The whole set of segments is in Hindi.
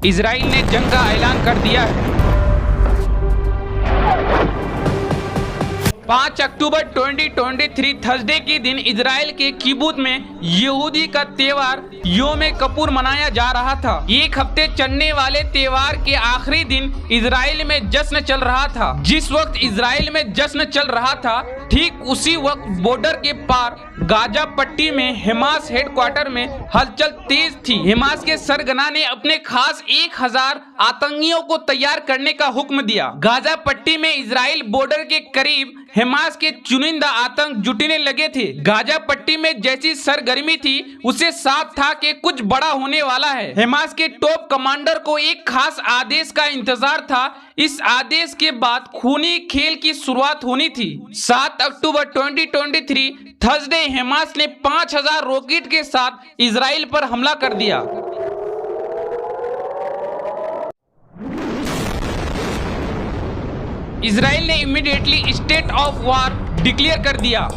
इजराइल ने जंग का ऐलान कर दिया है। 5 अक्टूबर 2023 थर्सडे के दिन इजराइल के किबुत्ज में यहूदी का त्योहार योम किपुर मनाया जा रहा था। एक हफ्ते चलने वाले त्योहार के आखिरी दिन इजराइल में जश्न चल रहा था। जिस वक्त इजराइल में जश्न चल रहा था, ठीक उसी वक्त बॉर्डर के पार गाजा पट्टी में हमास हेडक्वार्टर में हलचल तेज थी। हमास के सरगना ने अपने खास 1000 आतंकियों को तैयार करने का हुक्म दिया। गाजा पट्टी में इजराइल बॉर्डर के करीब हमास के चुनिंदा आतंक जुटने लगे थे। गाजा पट्टी में जैसी सरगर्मी थी, उसे साफ था कि कुछ बड़ा होने वाला है। हमास के टॉप कमांडर को एक खास आदेश का इंतजार था। इस आदेश के बाद खूनी खेल की शुरुआत होनी थी। 7 अक्टूबर 2023 थर्सडे हमास ने 5000 रॉकेट के साथ इजराइल पर हमला कर दिया। इजराइल ने immediately state of war declare कर दिया।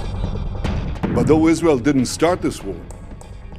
But though Israel didn't start this war,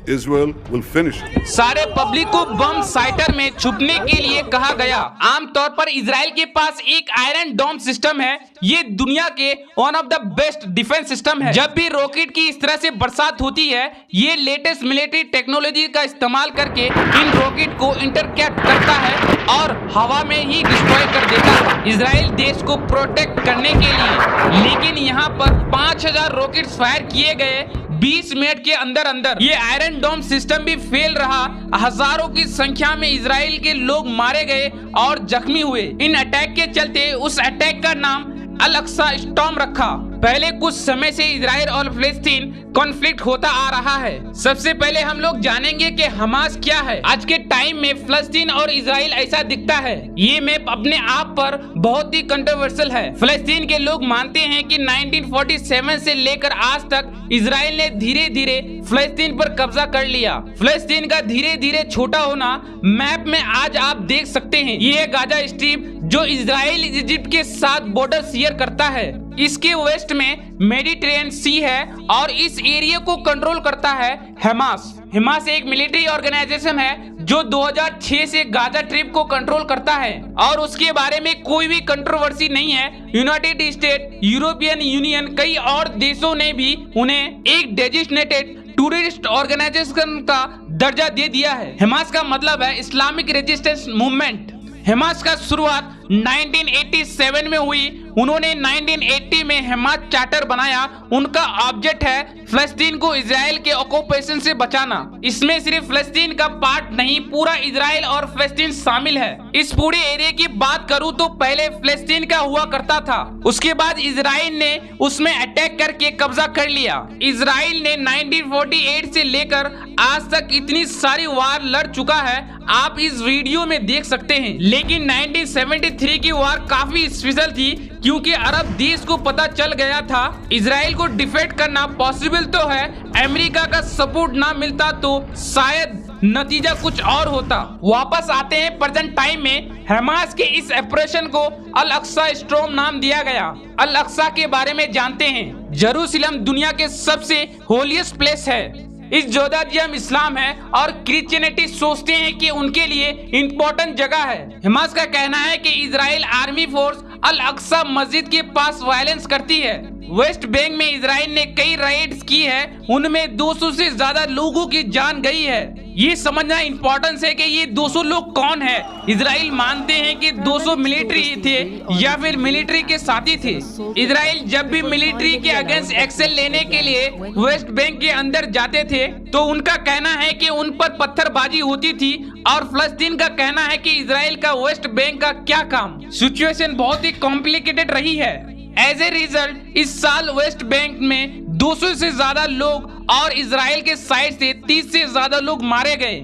Israel will finish it. सारे पब्लिक को बम साइटर में छुपने के लिए कहा गया। आमतौर पर इजराइल के पास एक आयरन डोम सिस्टम है। ये दुनिया के one of the best defence system है। जब भी रॉकेट की इस तरह से बरसात होती है, ये लेटेस्ट मिलिट्री टेक्नोलॉजी का इस्तेमाल करके इन रॉकेट को इंटरकेप्ट करता है और हवा में ही डिस्ट्रॉय कर देता है इजराइल देश को प्रोटेक्ट करने के लिए। लेकिन यहाँ पर 5000 रॉकेट्स फायर किए गए 20 मिनट के अंदर अंदर। ये आयरन डोम सिस्टम भी फेल रहा। हजारों की संख्या में इजराइल के लोग मारे गए और जख्मी हुए। इन अटैक के चलते उस अटैक का नाम अल अक्सा स्टॉर्म रखा। पहले कुछ समय से इजराइल और फिलिस्तीन कॉन्फ्लिक्ट होता आ रहा है। सबसे पहले हम लोग जानेंगे कि हमास क्या है। आज के टाइम में फिलिस्तीन और इजराइल ऐसा दिखता है। ये मैप अपने आप पर बहुत ही कंट्रोवर्शियल है। फिलिस्तीन के लोग मानते हैं कि 1947 से लेकर आज तक इजराइल ने धीरे धीरे फिलिस्तीन पर कब्जा कर लिया। फिलिस्तीन का धीरे धीरे छोटा होना मैप में आज आप देख सकते हैं। ये गाजा स्ट्रिप जो इजराइल इजिप्ट के साथ बॉर्डर शेयर करता है। इसके वेस्ट में मेडिटेरेनियन सी है और इस एरिया को कंट्रोल करता है हमास। हमास एक मिलिट्री ऑर्गेनाइजेशन है जो 2006 से गाजा स्ट्रिप को कंट्रोल करता है और उसके बारे में कोई भी कंट्रोवर्सी नहीं है। यूनाइटेड स्टेट, यूरोपियन यूनियन, कई और देशों ने भी उन्हें एक डेजिग्नेटेड टूरिस्ट ऑर्गेनाइजेशन का दर्जा दे दिया है। हमास का मतलब है इस्लामिक रेजिस्टेंस मूवमेंट। हमास का शुरुआत 1987 में हुई। उन्होंने 1980 में हमास चार्टर बनाया। उनका ऑब्जेक्ट है फिलिस्तीन को इजराइल के ऑक्यूपेशन से बचाना। इसमें सिर्फ फिलिस्तीन का पार्ट नहीं, पूरा इजराइल और फिलिस्तीन शामिल है। इस पूरे एरिया की बात करूं तो पहले फिलिस्तीन का हुआ करता था, उसके बाद इजराइल ने उसमें अटैक करके कब्जा कर लिया। इजराइल ने 1948 से लेकर आज तक इतनी सारी वार लड़ चुका है, आप इस वीडियो में देख सकते हैं। लेकिन 1973 की वार काफी स्पेशल थी क्योंकि अरब देश को पता चल गया था इजराइल को डिफेंड करना पॉसिबल तो है। अमेरिका का सपोर्ट ना मिलता तो शायद नतीजा कुछ और होता। वापस आते हैं प्रेजेंट टाइम में। हमास के इस ऑपरेशन को अल अक्सा स्टॉर्म नाम दिया गया। अल अक्सा के बारे में जानते हैं। जेरूसलम दुनिया के सबसे होलीस्ट प्लेस है। इस जोदाजियम इस्लाम है और क्रिश्चियनिटी सोचते हैं कि उनके लिए इम्पोर्टेंट जगह है। हमास का कहना है कि इजराइल आर्मी फोर्स अल अक्सा मस्जिद के पास वायलेंस करती है। वेस्ट बैंक में इजराइल ने कई रेड्स की है, उनमें 200 से ज्यादा लोगों की जान गई है। ये समझना इम्पोर्टेंस है कि ये 200 लोग कौन है। इजराइल मानते हैं कि 200 मिलिट्री थे या फिर मिलिट्री के साथी थे। इजराइल जब भी मिलिट्री के अगेंस्ट एक्शन लेने के लिए वेस्ट बैंक के अंदर जाते थे तो उनका कहना है कि उन पर पत्थरबाजी होती थी और फिलिस्तीन का कहना है कि इजराइल का वेस्ट बैंक का क्या काम। सिचुएशन बहुत ही कॉम्प्लिकेटेड रही है। एज ए रिजल्ट इस साल वेस्ट बैंक में 200 से ज्यादा लोग और इजराइल के साइड से 30 से ज्यादा लोग मारे गए।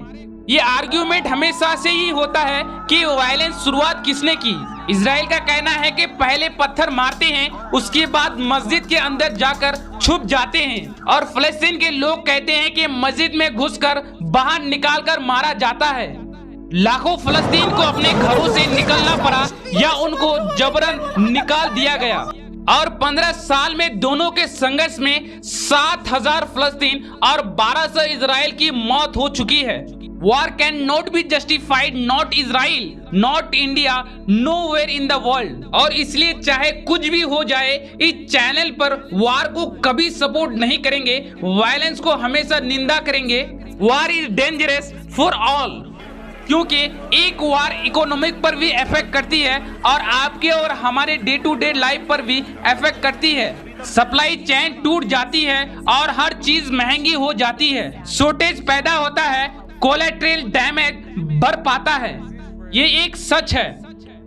ये आर्ग्यूमेंट हमेशा से ही होता है कि वायलेंस शुरुआत किसने की। इजराइल का कहना है कि पहले पत्थर मारते हैं, उसके बाद मस्जिद के अंदर जाकर छुप जाते हैं, और फिलिस्तीन के लोग कहते हैं कि मस्जिद में घुसकर बाहर निकालकर मारा जाता है। लाखों फिलिस्तीन को अपने घरों से निकलना पड़ा या उनको जबरन निकाल दिया गया और 15 साल में दोनों के संघर्ष में 7000 फिलिस्तीन और 1200 इजराइल की मौत हो चुकी है। War cannot be justified, not Israel, not India, nowhere in the world। और इसलिए चाहे कुछ भी हो जाए, इस चैनल पर वार को कभी सपोर्ट नहीं करेंगे, वायलेंस को हमेशा निंदा करेंगे। वार इज डेंजरस फॉर ऑल, क्योंकि एक वार इकोनॉमिक पर भी इफेक्ट करती है और आपके और हमारे डे टू डे लाइफ पर भी इफेक्ट करती है। सप्लाई चेन टूट जाती है और हर चीज महंगी हो जाती है, शॉर्टेज पैदा होता है, कोलेट्रल डैमेज बढ़ पाता है। ये एक सच है।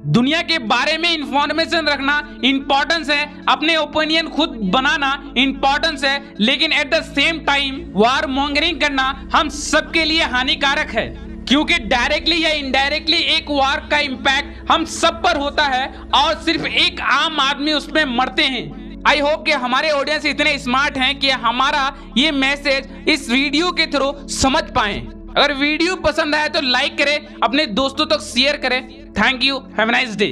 दुनिया के बारे में इंफॉर्मेशन रखना इंपॉर्टेंस है, अपने ओपिनियन खुद बनाना इंपॉर्टेंस है, लेकिन at the same time war mongering करना हम सबके लिए हानिकारक है, क्योंकि डायरेक्टली या इनडायरेक्टली एक वार का इम्पैक्ट हम सब पर होता है और सिर्फ एक आम आदमी उसमें मरते हैं। आई होप कि हमारे ऑडियंस इतने स्मार्ट हैं कि हमारा ये मैसेज इस वीडियो के थ्रू समझ पाए। अगर वीडियो पसंद आया तो लाइक करें, अपने दोस्तों तक शेयर करें। Thank you, have a nice day.